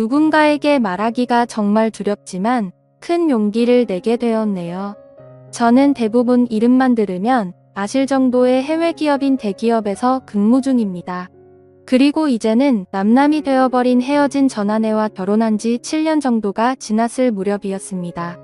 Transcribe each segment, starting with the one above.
누군가에게 말하기가 정말 두렵지만 큰 용기를 내게 되었네요. 저는 대부분 이름만 들으면 아실 정도의 해외 기업인 대기업에서 근무 중입니다. 그리고 이제는 남남이 되어버린 헤어진 전 아내와 결혼한 지 7년 정도가 지났을 무렵이었습니다.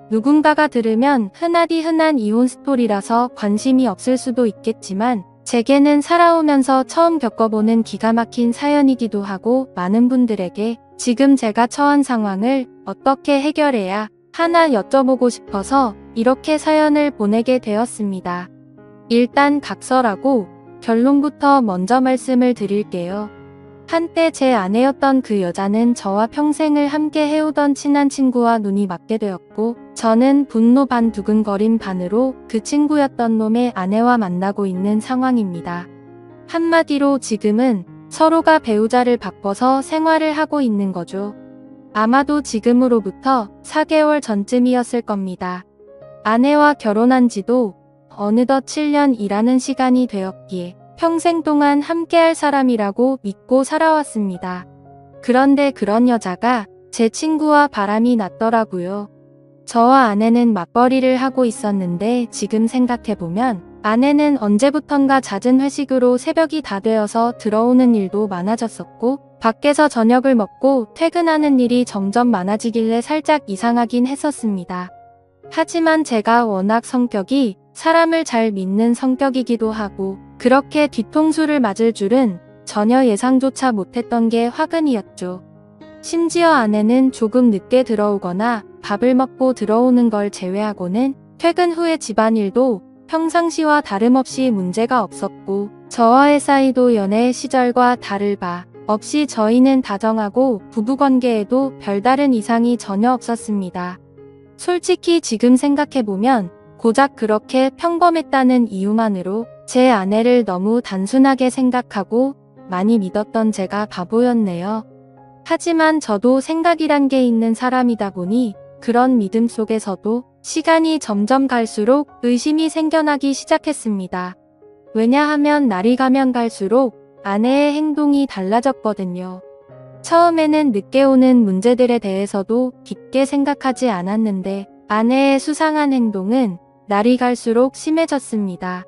누군가가 들으면 흔하디 흔한 이혼 스토리라서 관심이 없을 수도 있겠지만 제게는 살아오면서 처음 겪어보는 기가 막힌 사연이기도 하고 많은 분들에게 지금 제가 처한 상황을 어떻게 해결해야 하나 여쭤보고 싶어서 이렇게 사연을 보내게 되었습니다. 일단 각설하고 결론부터 먼저 말씀을 드릴게요. 한때 제 아내였던 그 여자는 저와 평생을 함께 해오던 친한 친구와 눈이 맞게 되었고 저는 분노 반 두근거림 반으로 그 친구였던 놈의 아내와 만나고 있는 상황입니다. 한마디로 지금은 서로가 배우자를 바꿔서 생활을 하고 있는 거죠. 아마도 지금으로부터 4개월 전쯤이었을 겁니다. 아내와 결혼한 지도 어느덧 7년이라는 시간이 되었기에 평생 동안 함께할 사람이라고 믿고 살아왔습니다. 그런데 그런 여자가 제 친구와 바람이 났더라고요. 저와 아내는 맞벌이를 하고 있었는데 지금 생각해보면 아내는 언제부턴가 잦은 회식으로 새벽이 다 되어서 들어오는 일도 많아졌었고 밖에서 저녁을 먹고 퇴근하는 일이 점점 많아지길래 살짝 이상하긴 했었습니다. 하지만 제가 워낙 성격이 사람을 잘 믿는 성격이기도 하고 그렇게 뒤통수를 맞을 줄은 전혀 예상조차 못했던 게 화근이었죠. 심지어 아내는 조금 늦게 들어오거나 밥을 먹고 들어오는 걸 제외하고는 퇴근 후의 집안일도 평상시와 다름없이 문제가 없었고 저와의 사이도 연애 시절과 다를 바 없이 저희는 다정하고 부부관계에도 별다른 이상이 전혀 없었습니다. 솔직히 지금 생각해보면 고작 그렇게 평범했다는 이유만으로 제 아내를 너무 단순하게 생각하고 많이 믿었던 제가 바보였네요. 하지만 저도 생각이란 게 있는 사람이다 보니 그런 믿음 속에서도 시간이 점점 갈수록 의심이 생겨나기 시작했습니다. 왜냐하면 날이 가면 갈수록 아내의 행동이 달라졌거든요. 처음에는 늦게 오는 문제들에 대해서도 깊게 생각하지 않았는데 아내의 수상한 행동은 날이 갈수록 심해졌습니다.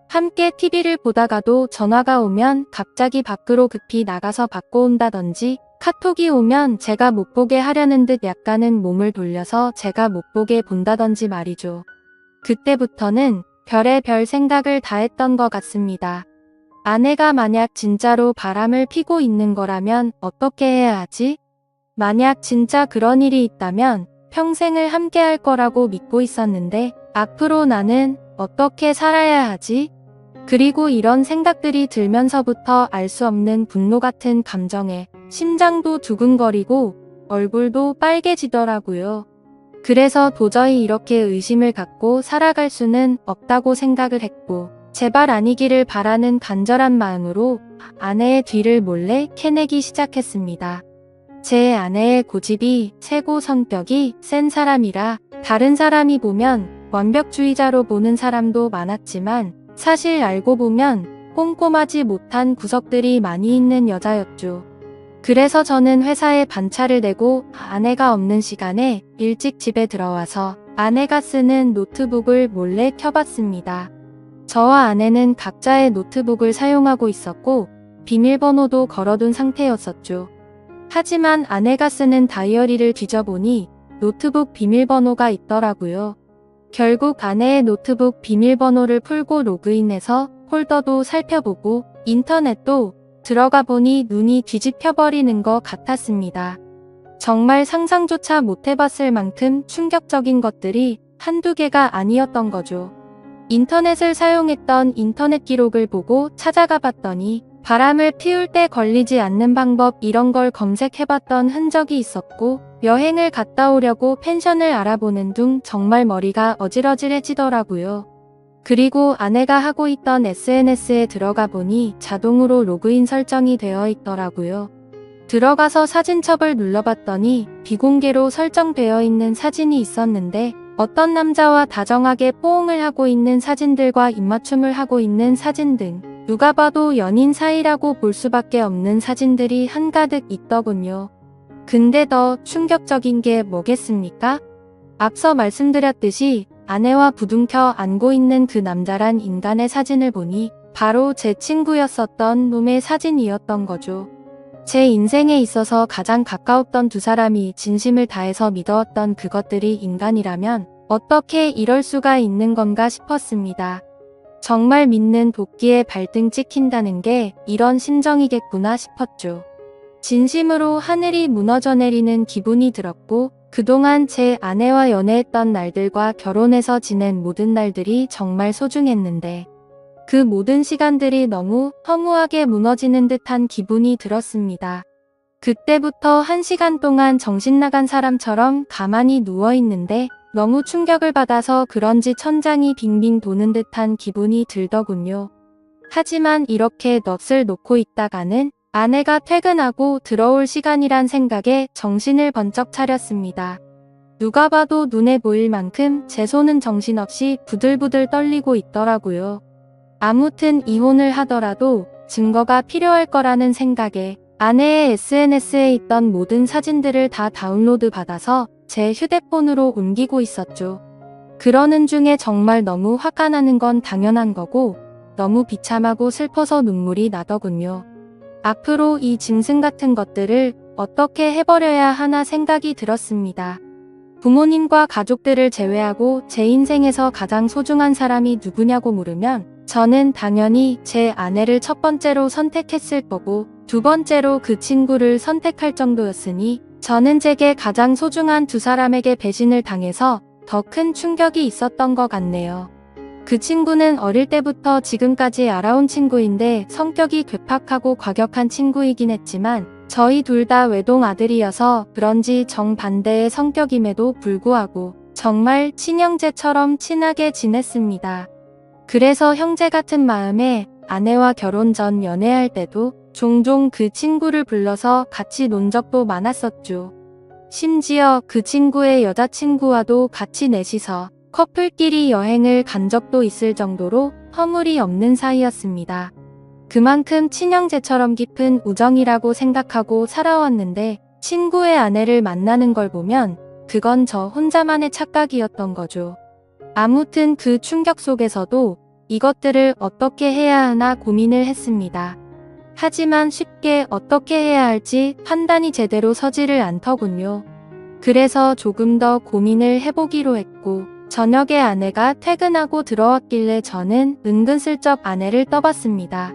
함께 TV를 보다가도 전화가 오면 갑자기 밖으로 급히 나가서 받고 온다든지 카톡이 오면 제가 못 보게 하려는 듯 약간은 몸을 돌려서 제가 못 보게 본다든지 말이죠. 그때부터는 별의별 생각을 다 했던 것 같습니다. 아내가 만약 진짜로 바람을 피고 있는 거라면 어떻게 해야 하지? 만약 진짜 그런 일이 있다면 평생을 함께 할 거라고 믿고 있었는데 앞으로 나는 어떻게 살아야 하지? 그리고 이런 생각들이 들면서부터 알 수 없는 분노 같은 감정에 심장도 두근거리고 얼굴도 빨개지더라고요. 그래서 도저히 이렇게 의심을 갖고 살아갈 수는 없다고 생각을 했고 제발 아니기를 바라는 간절한 마음으로 아내의 뒤를 몰래 캐내기 시작했습니다. 제 아내의 고집이 세고 성격이 센 사람이라 다른 사람이 보면 완벽주의자로 보는 사람도 많았지만 사실 알고 보면 꼼꼼하지 못한 구석들이 많이 있는 여자였죠. 그래서 저는 회사에 반차를 내고 아내가 없는 시간에 일찍 집에 들어와서 아내가 쓰는 노트북을 몰래 켜봤습니다. 저와 아내는 각자의 노트북을 사용하고 있었고 비밀번호도 걸어둔 상태였었죠. 하지만 아내가 쓰는 다이어리를 뒤져보니 노트북 비밀번호가 있더라고요. 결국 아내의 노트북 비밀번호를 풀고 로그인해서 폴더도 살펴보고 인터넷도 들어가 보니 눈이 뒤집혀버리는 것 같았습니다. 정말 상상조차 못해봤을 만큼 충격적인 것들이 한두 개가 아니었던 거죠. 인터넷을 사용했던 인터넷 기록을 보고 찾아가 봤더니 바람을 피울 때 걸리지 않는 방법 이런 걸 검색해봤던 흔적이 있었고 여행을 갔다 오려고 펜션을 알아보는 둥 정말 머리가 어질어질해지더라고요. 그리고 아내가 하고 있던 SNS에 들어가 보니 자동으로 로그인 설정이 되어 있더라고요. 들어가서 사진첩을 눌러봤더니 비공개로 설정되어 있는 사진이 있었는데 어떤 남자와 다정하게 포옹을 하고 있는 사진들과 입맞춤을 하고 있는 사진 등 누가 봐도 연인 사이라고 볼 수밖에 없는 사진들이 한가득 있더군요. 근데 더 충격적인 게 뭐겠습니까? 앞서 말씀드렸듯이 아내와 부둥켜 안고 있는 그 남자란 인간의 사진을 보니 바로 제 친구였었던 놈의 사진이었던 거죠. 제 인생에 있어서 가장 가까웠던 두 사람이 진심을 다해서 믿어왔던 그것들이 인간이라면 어떻게 이럴 수가 있는 건가 싶었습니다. 정말 믿는 도끼에 발등 찍힌다는 게 이런 심정이겠구나 싶었죠. 진심으로 하늘이 무너져 내리는 기분이 들었고 그동안 제 아내와 연애했던 날들과 결혼해서 지낸 모든 날들이 정말 소중했는데 그 모든 시간들이 너무 허무하게 무너지는 듯한 기분이 들었습니다. 그때부터 1시간 동안 정신 나간 사람처럼 가만히 누워있는데 너무 충격을 받아서 그런지 천장이 빙빙 도는 듯한 기분이 들더군요. 하지만 이렇게 넋을 놓고 있다가는 아내가 퇴근하고 들어올 시간이란 생각에 정신을 번쩍 차렸습니다. 누가 봐도 눈에 보일 만큼 제 손은 정신없이 부들부들 떨리고 있더라고요. 아무튼 이혼을 하더라도 증거가 필요할 거라는 생각에 아내의 SNS에 있던 모든 사진들을 다 다운로드 받아서 제 휴대폰으로 옮기고 있었죠. 그러는 중에 정말 너무 화가 나는 건 당연한 거고 너무 비참하고 슬퍼서 눈물이 나더군요. 앞으로 이 짐승 같은 것들을 어떻게 해버려야 하나 생각이 들었습니다. 부모님과 가족들을 제외하고 제 인생에서 가장 소중한 사람이 누구냐고 물으면 저는 당연히 제 아내를 첫 번째로 선택했을 거고 두 번째로 그 친구를 선택할 정도였으니 저는 제게 가장 소중한 두 사람에게 배신을 당해서 더 큰 충격이 있었던 것 같네요. 그 친구는 어릴 때부터 지금까지 알아온 친구인데 성격이 괴팍하고 과격한 친구이긴 했지만 저희 둘 다 외동 아들이어서 그런지 정반대의 성격임에도 불구하고 정말 친형제처럼 친하게 지냈습니다. 그래서 형제 같은 마음에 아내와 결혼 전 연애할 때도 종종 그 친구를 불러서 같이 논 적도 많았었죠. 심지어 그 친구의 여자친구와도 같이 넷이서 커플끼리 여행을 간 적도 있을 정도로 허물이 없는 사이였습니다. 그만큼 친형제처럼 깊은 우정이라고 생각하고 살아왔는데 친구의 아내를 만나는 걸 보면 그건 저 혼자만의 착각이었던 거죠. 아무튼 그 충격 속에서도 이것들을 어떻게 해야 하나 고민을 했습니다. 하지만 쉽게 어떻게 해야 할지 판단이 제대로 서지를 않더군요. 그래서 조금 더 고민을 해보기로 했고 저녁에 아내가 퇴근하고 들어왔길래 저는 은근슬쩍 아내를 떠봤습니다.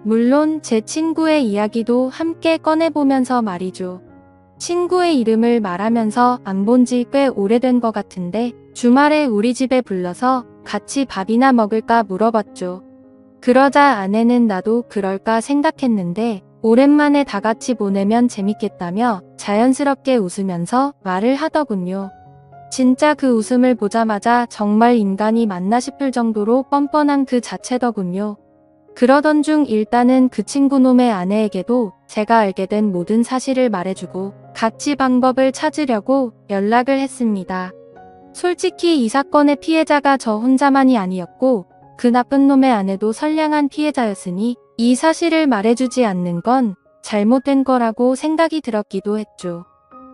물론 제 친구의 이야기도 함께 꺼내보면서 말이죠. 친구의 이름을 말하면서 안 본 지 꽤 오래된 것 같은데 주말에 우리 집에 불러서 같이 밥이나 먹을까 물어봤죠. 그러자 아내는 나도 그럴까 생각했는데 오랜만에 다 같이 보내면 재밌겠다며 자연스럽게 웃으면서 말을 하더군요. 진짜 그 웃음을 보자마자 정말 인간이 맞나 싶을 정도로 뻔뻔한 그 자체더군요. 그러던 중 일단은 그 친구놈의 아내에게도 제가 알게 된 모든 사실을 말해주고 같이 방법을 찾으려고 연락을 했습니다. 솔직히 이 사건의 피해자가 저 혼자만이 아니었고 그 나쁜 놈의 아내도 선량한 피해자였으니 이 사실을 말해주지 않는 건 잘못된 거라고 생각이 들었기도 했죠.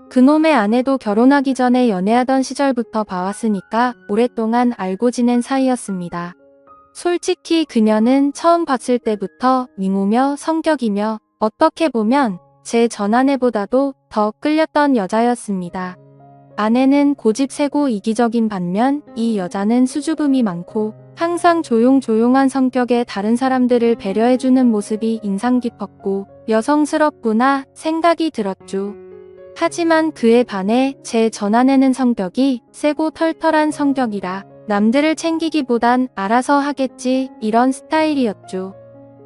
그놈의 아내도 결혼하기 전에 연애하던 시절부터 봐왔으니까 오랫동안 알고 지낸 사이였습니다. 솔직히 그녀는 처음 봤을 때부터 미모며 성격이며 어떻게 보면 제 전아내보다도 더 끌렸던 여자였습니다. 아내는 고집세고 이기적인 반면 이 여자는 수줍음이 많고 항상 조용조용한 성격에 다른 사람들을 배려해주는 모습이 인상 깊었고 여성스럽구나 생각이 들었죠. 하지만 그에 반해 제 전아내는 성격이 세고 털털한 성격이라 남들을 챙기기보단 알아서 하겠지 이런 스타일이었죠.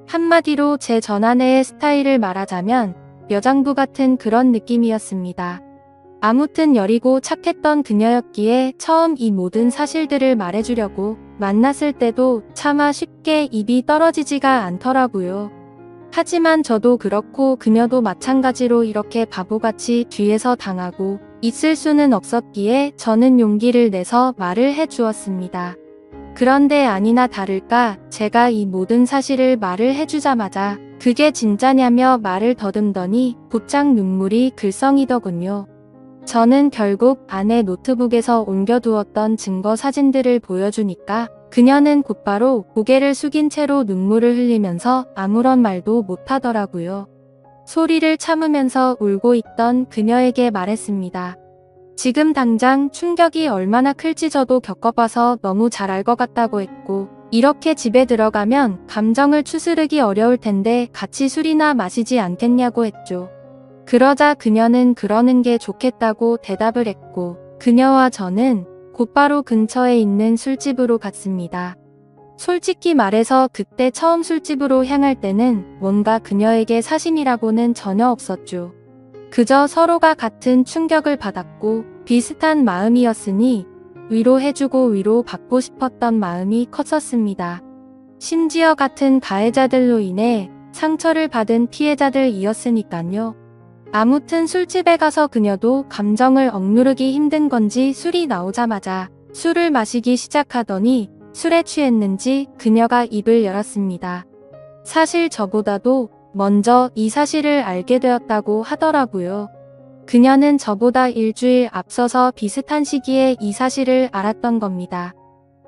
한마디로 제 전아내의 스타일을 말하자면 여장부 같은 그런 느낌이었습니다. 아무튼 여리고 착했던 그녀였기에 처음 이 모든 사실들을 말해주려고 만났을 때도 차마 쉽게 입이 떨어지지가 않더라고요. 하지만 저도 그렇고 그녀도 마찬가지로 이렇게 바보같이 뒤에서 당하고 있을 수는 없었기에 저는 용기를 내서 말을 해주었습니다. 그런데 아니나 다를까 제가 이 모든 사실을 말을 해주자마자 그게 진짜냐며 말을 더듬더니 곧장 눈물이 글썽이더군요. 저는 결국 아내 노트북에서 옮겨두었던 증거 사진들을 보여주니까 그녀는 곧바로 고개를 숙인 채로 눈물을 흘리면서 아무런 말도 못하더라고요. 소리를 참으면서 울고 있던 그녀에게 말했습니다. 지금 당장 충격이 얼마나 클지 저도 겪어봐서 너무 잘 알 것 같다고 했고, 이렇게 집에 들어가면 감정을 추스르기 어려울 텐데 같이 술이나 마시지 않겠냐고 했죠. 그러자 그녀는 그러는 게 좋겠다고 대답을 했고, 그녀와 저는 곧바로 근처에 있는 술집으로 갔습니다. 솔직히 말해서 그때 처음 술집으로 향할 때는 뭔가 그녀에게 사심이라고는 전혀 없었죠. 그저 서로가 같은 충격을 받았고 비슷한 마음이었으니 위로해주고 위로받고 싶었던 마음이 컸었습니다. 심지어 같은 가해자들로 인해 상처를 받은 피해자들이었으니까요. 아무튼 술집에 가서 그녀도 감정을 억누르기 힘든 건지 술이 나오자마자 술을 마시기 시작하더니 술에 취했는지 그녀가 입을 열었습니다. 사실 저보다도 먼저 이 사실을 알게 되었다고 하더라고요. 그녀는 저보다 일주일 앞서서 비슷한 시기에 이 사실을 알았던 겁니다.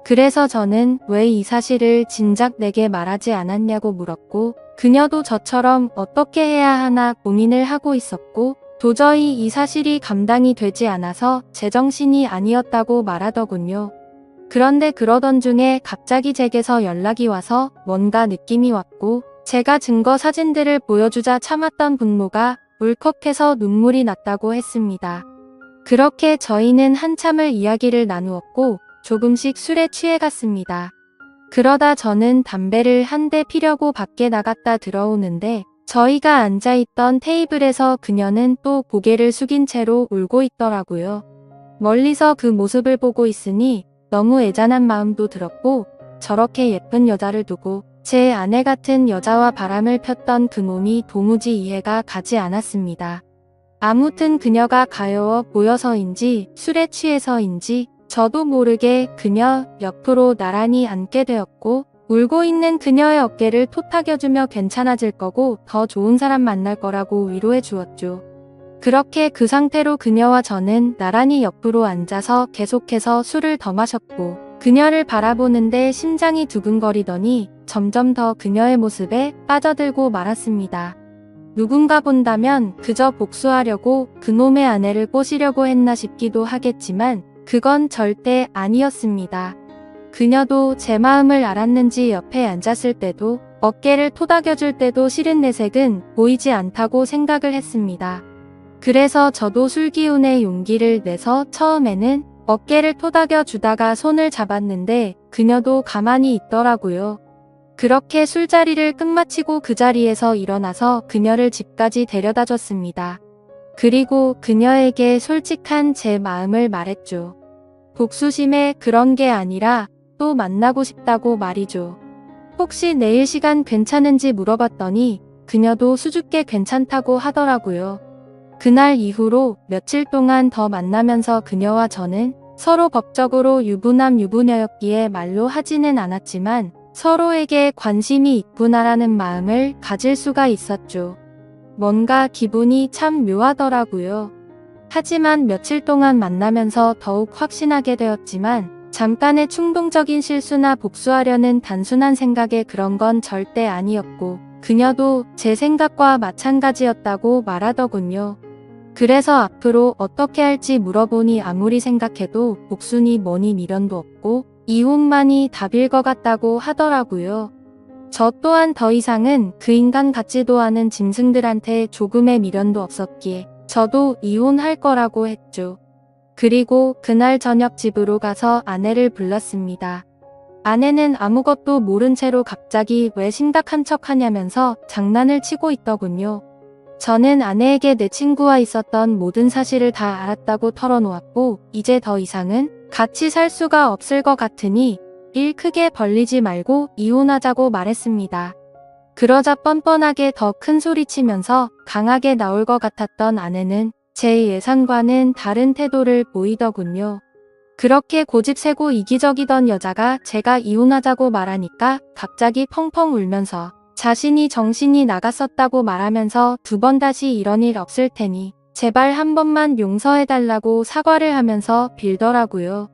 그래서 저는 왜 이 사실을 진작 내게 말하지 않았냐고 물었고, 그녀도 저처럼 어떻게 해야 하나 고민을 하고 있었고, 도저히 이 사실이 감당이 되지 않아서 제정신이 아니었다고 말하더군요. 그런데 그러던 중에 갑자기 제게서 연락이 와서 뭔가 느낌이 왔고, 제가 증거 사진들을 보여주자 참았던 분노가 울컥해서 눈물이 났다고 했습니다. 그렇게 저희는 한참을 이야기를 나누었고 조금씩 술에 취해갔습니다. 그러다 저는 담배를 한 대 피려고 밖에 나갔다 들어오는데 저희가 앉아있던 테이블에서 그녀는 또 고개를 숙인 채로 울고 있더라고요. 멀리서 그 모습을 보고 있으니 너무 애잔한 마음도 들었고, 저렇게 예쁜 여자를 두고 제 아내 같은 여자와 바람을 폈던 그 몸이 도무지 이해가 가지 않았습니다. 아무튼 그녀가 가여워 보여서인지 술에 취해서인지 저도 모르게 그녀 옆으로 나란히 앉게 되었고, 울고 있는 그녀의 어깨를 토닥여주며 괜찮아질 거고 더 좋은 사람 만날 거라고 위로해 주었죠. 그렇게 그 상태로 그녀와 저는 나란히 옆으로 앉아서 계속해서 술을 더 마셨고, 그녀를 바라보는데 심장이 두근거리더니 점점 더 그녀의 모습에 빠져들고 말았습니다. 누군가 본다면 그저 복수하려고 그놈의 아내를 꼬시려고 했나 싶기도 하겠지만 그건 절대 아니었습니다. 그녀도 제 마음을 알았는지 옆에 앉았을 때도 어깨를 토닥여줄 때도 싫은 내색은 보이지 않다고 생각을 했습니다. 그래서 저도 술기운에 용기를 내서 처음에는 어깨를 토닥여 주다가 손을 잡았는데 그녀도 가만히 있더라고요. 그렇게 술자리를 끝마치고 그 자리에서 일어나서 그녀를 집까지 데려다 줬습니다. 그리고 그녀에게 솔직한 제 마음을 말했죠. 복수심에 그런 게 아니라 또 만나고 싶다고 말이죠. 혹시 내일 시간 괜찮은지 물어봤더니 그녀도 수줍게 괜찮다고 하더라고요. 그날 이후로 며칠 동안 더 만나면서 그녀와 저는 서로 법적으로 유부남 유부녀였기에 말로 하지는 않았지만 서로에게 관심이 있구나라는 마음을 가질 수가 있었죠. 뭔가 기분이 참 묘하더라고요. 하지만 며칠 동안 만나면서 더욱 확신하게 되었지만 잠깐의 충동적인 실수나 복수하려는 단순한 생각에 그런 건 절대 아니었고, 그녀도 제 생각과 마찬가지였다고 말하더군요. 그래서 앞으로 어떻게 할지 물어보니 아무리 생각해도 복수니 뭐니 미련도 없고 이혼만이 답일 것 같다고 하더라고요. 저 또한 더 이상은 그 인간 같지도 않은 짐승들한테 조금의 미련도 없었기에 저도 이혼할 거라고 했죠. 그리고 그날 저녁 집으로 가서 아내를 불렀습니다. 아내는 아무것도 모른 채로 갑자기 왜 심각한 척 하냐면서 장난을 치고 있더군요. 저는 아내에게 내 친구와 있었던 모든 사실을 다 알았다고 털어놓았고, 이제 더 이상은 같이 살 수가 없을 것 같으니 일 크게 벌리지 말고 이혼하자고 말했습니다. 그러자 뻔뻔하게 더 큰 소리 치면서 강하게 나올 것 같았던 아내는 제 예상과는 다른 태도를 보이더군요. 그렇게 고집세고 이기적이던 여자가 제가 이혼하자고 말하니까 갑자기 펑펑 울면서 자신이 정신이 나갔었다고 말하면서 두 번 다시 이런 일 없을 테니 제발 한 번만 용서해달라고 사과를 하면서 빌더라고요.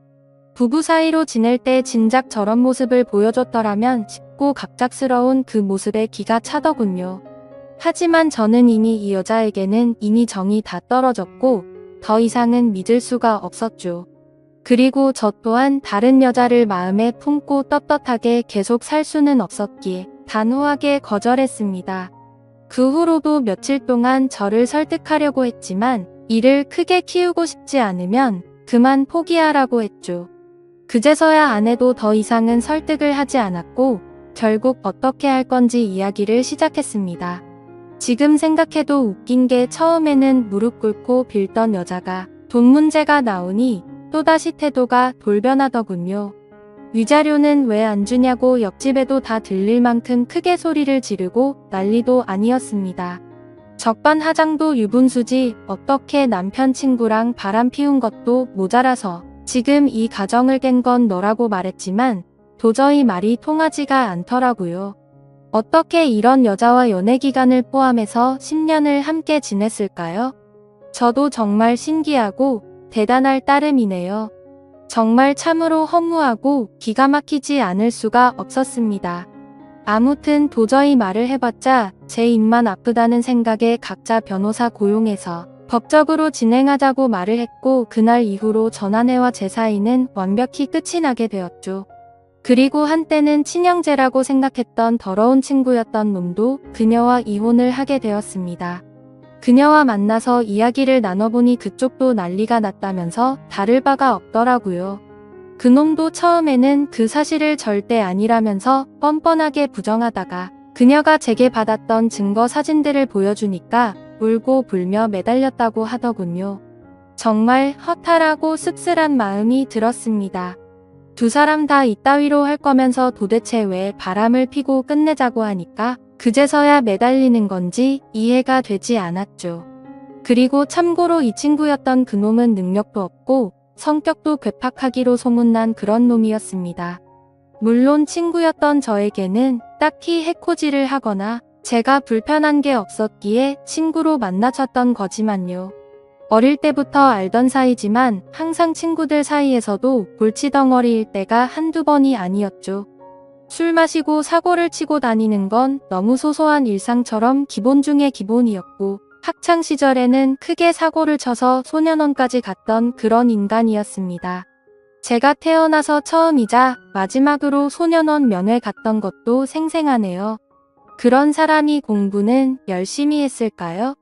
부부 사이로 지낼 때 진작 저런 모습을 보여줬더라면 싶고 갑작스러운 그 모습에 기가 차더군요. 하지만 저는 이미 이 여자에게는 이미 정이 다 떨어졌고 더 이상은 믿을 수가 없었죠. 그리고 저 또한 다른 여자를 마음에 품고 떳떳하게 계속 살 수는 없었기에 단호하게 거절했습니다. 그 후로도 며칠 동안 저를 설득하려고 했지만 이를 크게 키우고 싶지 않으면 그만 포기하라고 했죠. 그제서야 아내도 더 이상은 설득을 하지 않았고 결국 어떻게 할 건지 이야기를 시작했습니다. 지금 생각해도 웃긴 게 처음에는 무릎 꿇고 빌던 여자가 돈 문제가 나오니 또다시 태도가 돌변하더군요. 위자료는 왜 안 주냐고 옆집에도 다 들릴 만큼 크게 소리를 지르고 난리도 아니었습니다. 적반하장도 유분수지 어떻게 남편 친구랑 바람 피운 것도 모자라서 지금 이 가정을 깬 건 너라고 말했지만 도저히 말이 통하지가 않더라고요. 어떻게 이런 여자와 연애 기간을 포함해서 10년을 함께 지냈을까요? 저도 정말 신기하고 대단할 따름이네요. 정말 참으로 허무하고 기가 막히지 않을 수가 없었습니다. 아무튼 도저히 말을 해봤자 제 입만 아프다는 생각에 각자 변호사 고용해서 법적으로 진행하자고 말을 했고 그날 이후로 전 아내와 제 사이는 완벽히 끝이 나게 되었죠. 그리고 한때는 친형제라고 생각했던 더러운 친구였던 놈도 그녀와 이혼을 하게 되었습니다. 그녀와 만나서 이야기를 나눠보니 그쪽도 난리가 났다면서 다를 바가 없더라고요. 그놈도 처음에는 그 사실을 절대 아니라면서 뻔뻔하게 부정하다가 그녀가 제게 받았던 증거 사진들을 보여주니까 울고 불며 매달렸다고 하더군요. 정말 허탈하고 씁쓸한 마음이 들었습니다. 두 사람 다 이따위로 할 거면서 도대체 왜 바람을 피고 끝내자고 하니까 그제서야 매달리는 건지 이해가 되지 않았죠. 그리고 참고로 이 친구였던 그놈은 능력도 없고 성격도 괴팍하기로 소문난 그런 놈이었습니다. 물론 친구였던 저에게는 딱히 해코지를 하거나 제가 불편한 게 없었기에 친구로 만나쳤던 거지만요. 어릴 때부터 알던 사이지만 항상 친구들 사이에서도 골치덩어리일 때가 한두 번이 아니었죠. 술 마시고 사고를 치고 다니는 건 너무 소소한 일상처럼 기본 중의 기본이었고 학창 시절에는 크게 사고를 쳐서 소년원까지 갔던 그런 인간이었습니다. 제가 태어나서 처음이자 마지막으로 소년원 면회 갔던 것도 생생하네요. 그런 사람이 공부는 열심히 했을까요?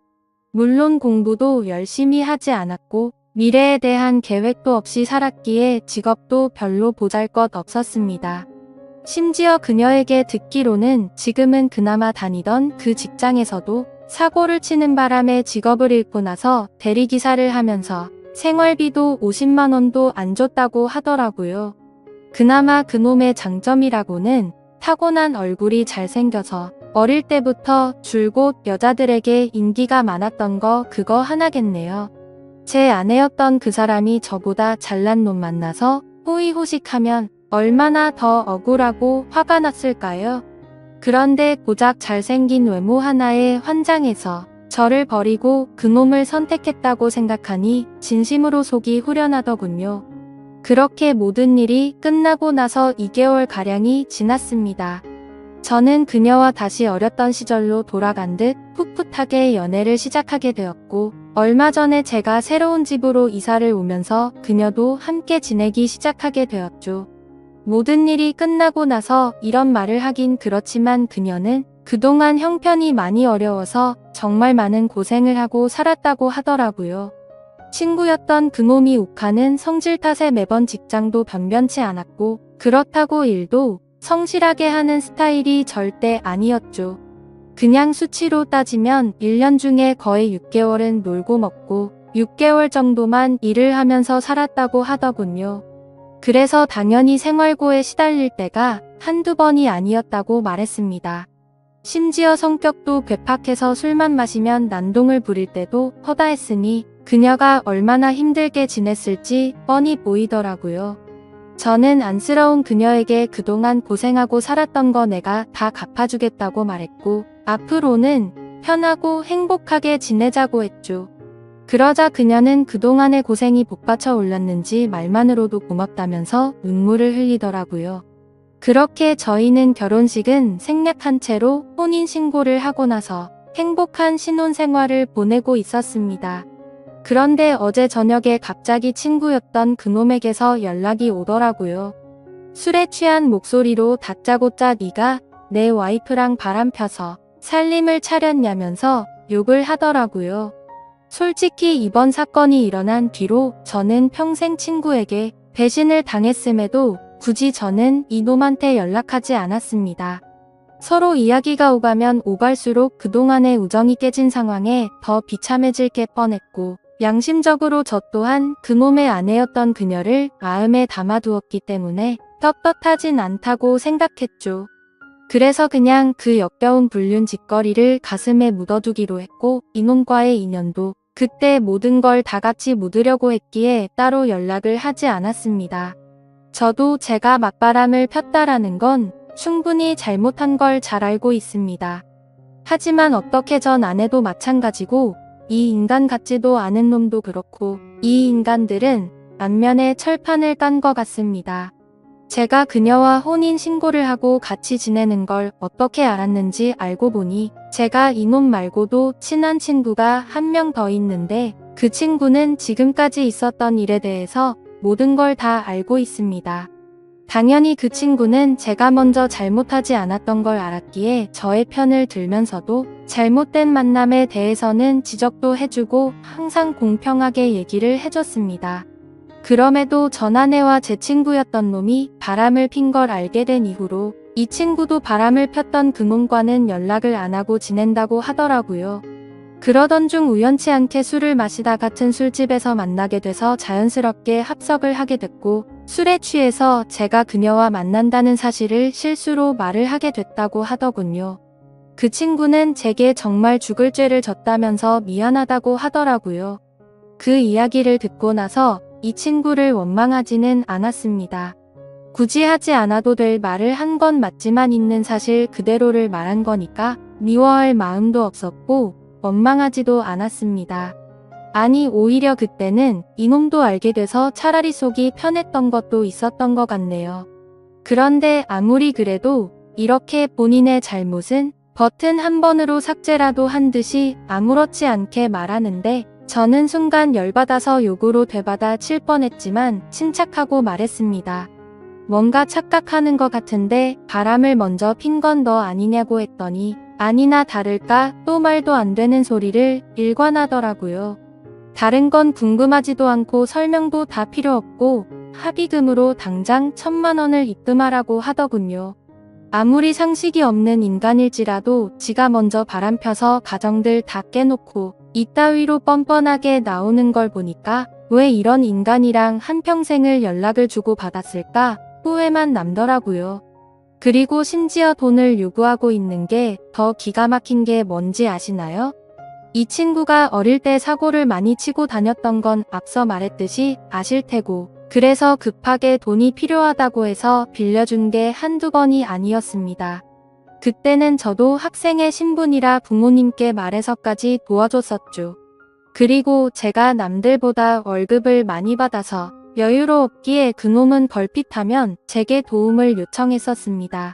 물론 공부도 열심히 하지 않았고 미래에 대한 계획도 없이 살았기에 직업도 별로 보잘것 없었습니다. 심지어 그녀에게 듣기로는 지금은 그나마 다니던 그 직장에서도 사고를 치는 바람에 직업을 잃고 나서 대리기사를 하면서 생활비도 50만 원도 안 줬다고 하더라고요. 그나마 그놈의 장점이라고는 타고난 얼굴이 잘생겨서 어릴 때부터 줄곧 여자들에게 인기가 많았던 거 그거 하나겠네요. 제 아내였던 그 사람이 저보다 잘난 놈 만나서 호의호식하면 얼마나 더 억울하고 화가 났을까요? 그런데 고작 잘생긴 외모 하나에 환장해서 저를 버리고 그놈을 선택했다고 생각하니 진심으로 속이 후련하더군요. 그렇게 모든 일이 끝나고 나서 2개월가량이 지났습니다. 저는 그녀와 다시 어렸던 시절로 돌아간 듯 풋풋하게 연애를 시작하게 되었고 얼마 전에 제가 새로운 집으로 이사를 오면서 그녀도 함께 지내기 시작하게 되었죠. 모든 일이 끝나고 나서 이런 말을 하긴 그렇지만 그녀는 그동안 형편이 많이 어려워서 정말 많은 고생을 하고 살았다고 하더라고요. 친구였던 그놈이 욱하는 성질 탓에 매번 직장도 변변치 않았고 그렇다고 일도 성실하게 하는 스타일이 절대 아니었죠. 그냥 수치로 따지면 1년 중에 거의 6개월은 놀고 먹고 6개월 정도만 일을 하면서 살았다고 하더군요. 그래서 당연히 생활고에 시달릴 때가 한두 번이 아니었다고 말했습니다. 심지어 성격도 괴팍해서 술만 마시면 난동을 부릴 때도 허다했으니 그녀가 얼마나 힘들게 지냈을지 뻔히 보이더라고요. 저는 안쓰러운 그녀에게 그동안 고생하고 살았던 거 내가 다 갚아주겠다고 말했고, 앞으로는 편하고 행복하게 지내자고 했죠. 그러자 그녀는 그동안의 고생이 복받쳐 올랐는지 말만으로도 고맙다면서 눈물을 흘리더라고요. 그렇게 저희는 결혼식은 생략한 채로 혼인신고를 하고 나서 행복한 신혼생활을 보내고 있었습니다. 그런데 어제 저녁에 갑자기 친구였던 그놈에게서 연락이 오더라고요. 술에 취한 목소리로 다짜고짜 네가 내 와이프랑 바람 펴서 살림을 차렸냐면서 욕을 하더라고요. 솔직히 이번 사건이 일어난 뒤로 저는 평생 친구에게 배신을 당했음에도 굳이 저는 이놈한테 연락하지 않았습니다. 서로 이야기가 오가면 오갈수록 그동안의 우정이 깨진 상황에 더 비참해질 게 뻔했고, 양심적으로 저 또한 그놈의 아내였던 그녀를 마음에 담아두었기 때문에 떳떳하진 않다고 생각했죠. 그래서 그냥 그 역겨운 불륜 짓거리를 가슴에 묻어두기로 했고, 이놈과의 인연도 그때 모든 걸 다 같이 묻으려고 했기에 따로 연락을 하지 않았습니다. 저도 제가 맞바람을 폈다라는 건 충분히 잘못한 걸 잘 알고 있습니다. 하지만 어떻게 전 아내도 마찬가지고 이 인간 같지도 않은 놈도 그렇고 이 인간들은 안면에 철판을 깐 것 같습니다. 제가 그녀와 혼인 신고를 하고 같이 지내는 걸 어떻게 알았는지 알고 보니 제가 이놈 말고도 친한 친구가 한 명 더 있는데 그 친구는 지금까지 있었던 일에 대해서 모든 걸 다 알고 있습니다. 당연히 그 친구는 제가 먼저 잘못하지 않았던 걸 알았기에 저의 편을 들면서도 잘못된 만남에 대해서는 지적도 해주고 항상 공평하게 얘기를 해줬습니다. 그럼에도 전 아내와 제 친구였던 놈이 바람을 핀 걸 알게 된 이후로 이 친구도 바람을 폈던 그놈과는 연락을 안 하고 지낸다고 하더라고요. 그러던 중 우연치 않게 술을 마시다 같은 술집에서 만나게 돼서 자연스럽게 합석을 하게 됐고, 술에 취해서 제가 그녀와 만난다는 사실을 실수로 말을 하게 됐다고 하더군요. 그 친구는 제게 정말 죽을 죄를 졌다면서 미안하다고 하더라고요. 그 이야기를 듣고 나서 이 친구를 원망하지는 않았습니다. 굳이 하지 않아도 될 말을 한 건 맞지만 있는 사실 그대로를 말한 거니까 미워할 마음도 없었고 원망하지도 않았습니다. 아니 오히려 그때는 이놈도 알게 돼서 차라리 속이 편했던 것도 있었던 것 같네요. 그런데 아무리 그래도 이렇게 본인의 잘못은 버튼 한 번으로 삭제라도 한 듯이 아무렇지 않게 말하는데 저는 순간 열받아서 욕으로 되받아 칠 뻔했지만 침착하고 말했습니다. 뭔가 착각하는 것 같은데 바람을 먼저 핀 건 너 아니냐고 했더니 아니나 다를까 또 말도 안 되는 소리를 일관하더라고요. 다른 건 궁금하지도 않고 설명도 다 필요 없고 합의금으로 당장 1,000만 원을 입금하라고 하더군요. 아무리 상식이 없는 인간일지라도 지가 먼저 바람 펴서 가정들 다 깨놓고 이따위로 뻔뻔하게 나오는 걸 보니까 왜 이런 인간이랑 한평생을 연락을 주고 받았을까 후회만 남더라고요. 그리고 심지어 돈을 요구하고 있는 게 더 기가 막힌 게 뭔지 아시나요? 이 친구가 어릴 때 사고를 많이 치고 다녔던 건 앞서 말했듯이 아실 테고, 그래서 급하게 돈이 필요하다고 해서 빌려준 게 한두 번이 아니었습니다. 그때는 저도 학생의 신분이라 부모님께 말해서까지 도와줬었죠. 그리고 제가 남들보다 월급을 많이 받아서 여유로웠기에 그놈은 걸핏하면 제게 도움을 요청했었습니다.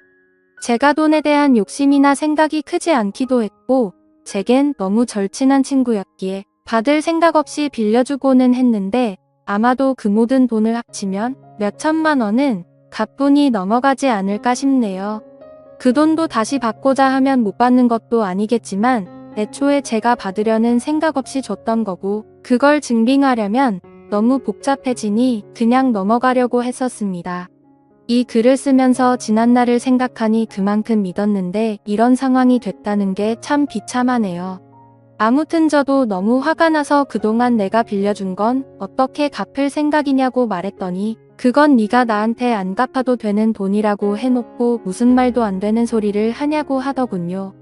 제가 돈에 대한 욕심이나 생각이 크지 않기도 했고 제겐 너무 절친한 친구였기에 받을 생각 없이 빌려주고는 했는데 아마도 그 모든 돈을 합치면 몇 천만 원은 가뿐히 넘어가지 않을까 싶네요. 그 돈도 다시 받고자 하면 못 받는 것도 아니겠지만 애초에 제가 받으려는 생각 없이 줬던 거고 그걸 증빙하려면 너무 복잡해지니 그냥 넘어가려고 했었습니다. 이 글을 쓰면서 지난날을 생각하니 그만큼 믿었는데 이런 상황이 됐다는 게 참 비참하네요. 아무튼 저도 너무 화가 나서 그동안 내가 빌려준 건 어떻게 갚을 생각이냐고 말했더니 그건 네가 나한테 안 갚아도 되는 돈이라고 해놓고 무슨 말도 안 되는 소리를 하냐고 하더군요.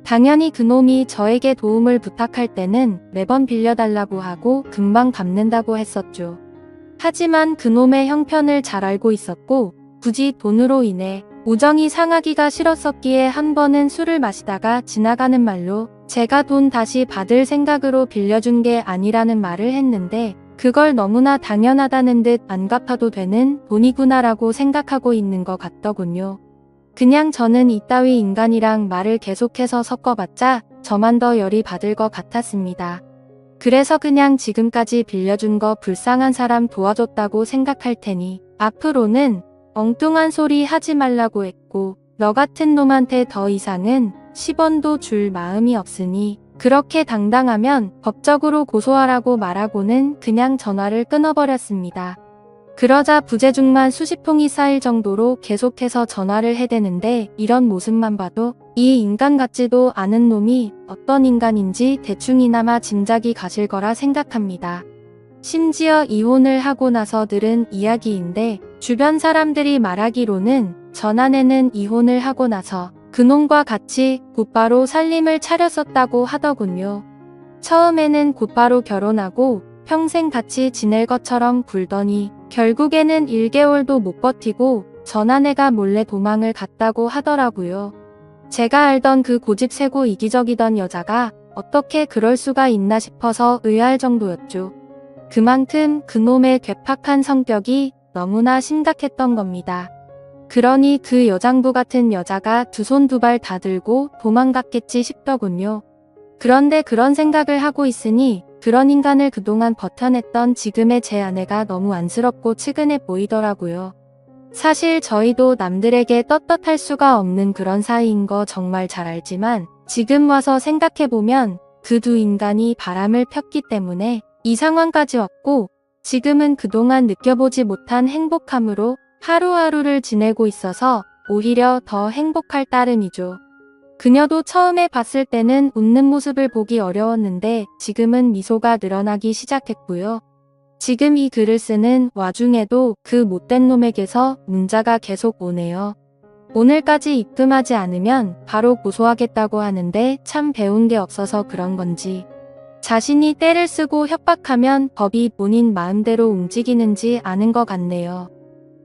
당연히 그놈이 저에게 도움을 부탁할 때는 매번 빌려달라고 하고 금방 갚는다고 했었죠. 하지만 그놈의 형편을 잘 알고 있었고 굳이 돈으로 인해 우정이 상하기가 싫었었기에 한 번은 술을 마시다가 지나가는 말로 제가 돈 다시 받을 생각으로 빌려준 게 아니라는 말을 했는데 그걸 너무나 당연하다는 듯 안 갚아도 되는 돈이구나라고 생각하고 있는 것 같더군요. 그냥 저는 이따위 인간이랑 말을 계속해서 섞어봤자 저만 더 열이 받을 것 같았습니다. 그래서 그냥 지금까지 빌려준 거 불쌍한 사람 도와줬다고 생각할 테니 앞으로는 엉뚱한 소리 하지 말라고 했고 너 같은 놈한테 더 이상은 10원도 줄 마음이 없으니 그렇게 당당하면 법적으로 고소하라고 말하고는 그냥 전화를 끊어버렸습니다. 그러자 부재중만 수십 통이 쌓일 정도로 계속해서 전화를 해대는데 이런 모습만 봐도 이 인간 같지도 않은 놈이 어떤 인간인지 대충이나마 짐작이 가실 거라 생각합니다. 심지어 이혼을 하고 나서 들은 이야기인데 주변 사람들이 말하기로는 전 아내는 이혼을 하고 나서 그놈과 같이 곧바로 살림을 차렸었다고 하더군요. 처음에는 곧바로 결혼하고 평생 같이 지낼 것처럼 굴더니 결국에는 1개월도 못 버티고 전 아내가 몰래 도망을 갔다고 하더라고요. 제가 알던 그 고집세고 이기적이던 여자가 어떻게 그럴 수가 있나 싶어서 의아할 정도였죠. 그만큼 그놈의 괴팍한 성격이 너무나 심각했던 겁니다. 그러니 그 여장부 같은 여자가 두 손 두 발 다 들고 도망갔겠지 싶더군요. 그런데 그런 생각을 하고 있으니 그런 인간을 그동안 버텨냈던 지금의 제 아내가 너무 안쓰럽고 측은해 보이더라고요. 사실 저희도 남들에게 떳떳할 수가 없는 그런 사이인 거 정말 잘 알지만 지금 와서 생각해보면 그 두 인간이 바람을 폈기 때문에 이 상황까지 왔고 지금은 그동안 느껴보지 못한 행복함으로 하루하루를 지내고 있어서 오히려 더 행복할 따름이죠. 그녀도 처음에 봤을 때는 웃는 모습을 보기 어려웠는데 지금은 미소가 늘어나기 시작했고요. 지금 이 글을 쓰는 와중에도 그 못된 놈에게서 문자가 계속 오네요. 오늘까지 입금하지 않으면 바로 고소하겠다고 하는데 참 배운 게 없어서 그런 건지 자신이 떼를 쓰고 협박하면 법이 본인 마음대로 움직이는지 아는 것 같네요.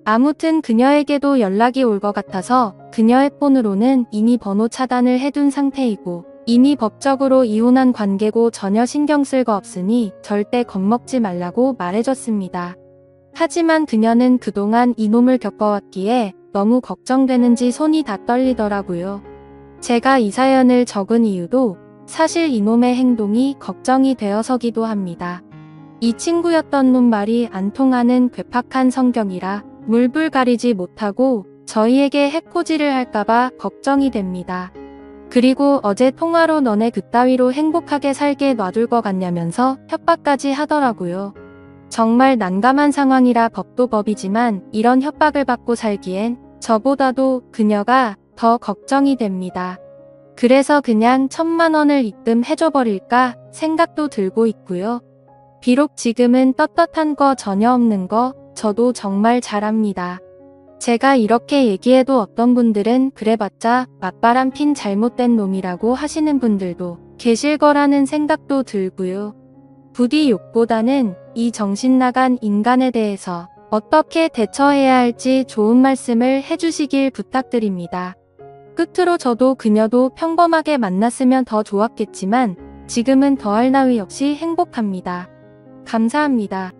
아무튼 그녀에게도 연락이 올 것 같아서 그녀의 폰으로는 이미 번호 차단을 해둔 상태이고 이미 법적으로 이혼한 관계고 전혀 신경 쓸 거 없으니 절대 겁먹지 말라고 말해줬습니다. 하지만 그녀는 그동안 이놈을 겪어왔기에 너무 걱정되는지 손이 다 떨리더라고요. 제가 이 사연을 적은 이유도 사실 이놈의 행동이 걱정이 되어서기도 합니다. 이 친구였던 놈 말이 안 통하는 괴팍한 성격이라 물불 가리지 못하고 저희에게 해코지를 할까봐 걱정이 됩니다. 그리고 어제 통화로 너네 그따위로 행복하게 살게 놔둘 것 같냐면서 협박까지 하더라고요. 정말 난감한 상황이라 법도 법이지만 이런 협박을 받고 살기엔 저보다도 그녀가 더 걱정이 됩니다. 그래서 그냥 1000만 원을 입금해줘버릴까 생각도 들고 있고요. 비록 지금은 떳떳한 거 전혀 없는 거 저도 정말 잘 압니다. 제가 이렇게 얘기해도 어떤 분들은 그래봤자 맞바람 핀 잘못된 놈이라고 하시는 분들도 계실 거라는 생각도 들고요. 부디 욕보다는 이 정신나간 인간에 대해서 어떻게 대처해야 할지 좋은 말씀을 해주시길 부탁드립니다. 끝으로 저도 그녀도 평범하게 만났으면 더 좋았겠지만 지금은 더할 나위 없이 행복합니다. 감사합니다.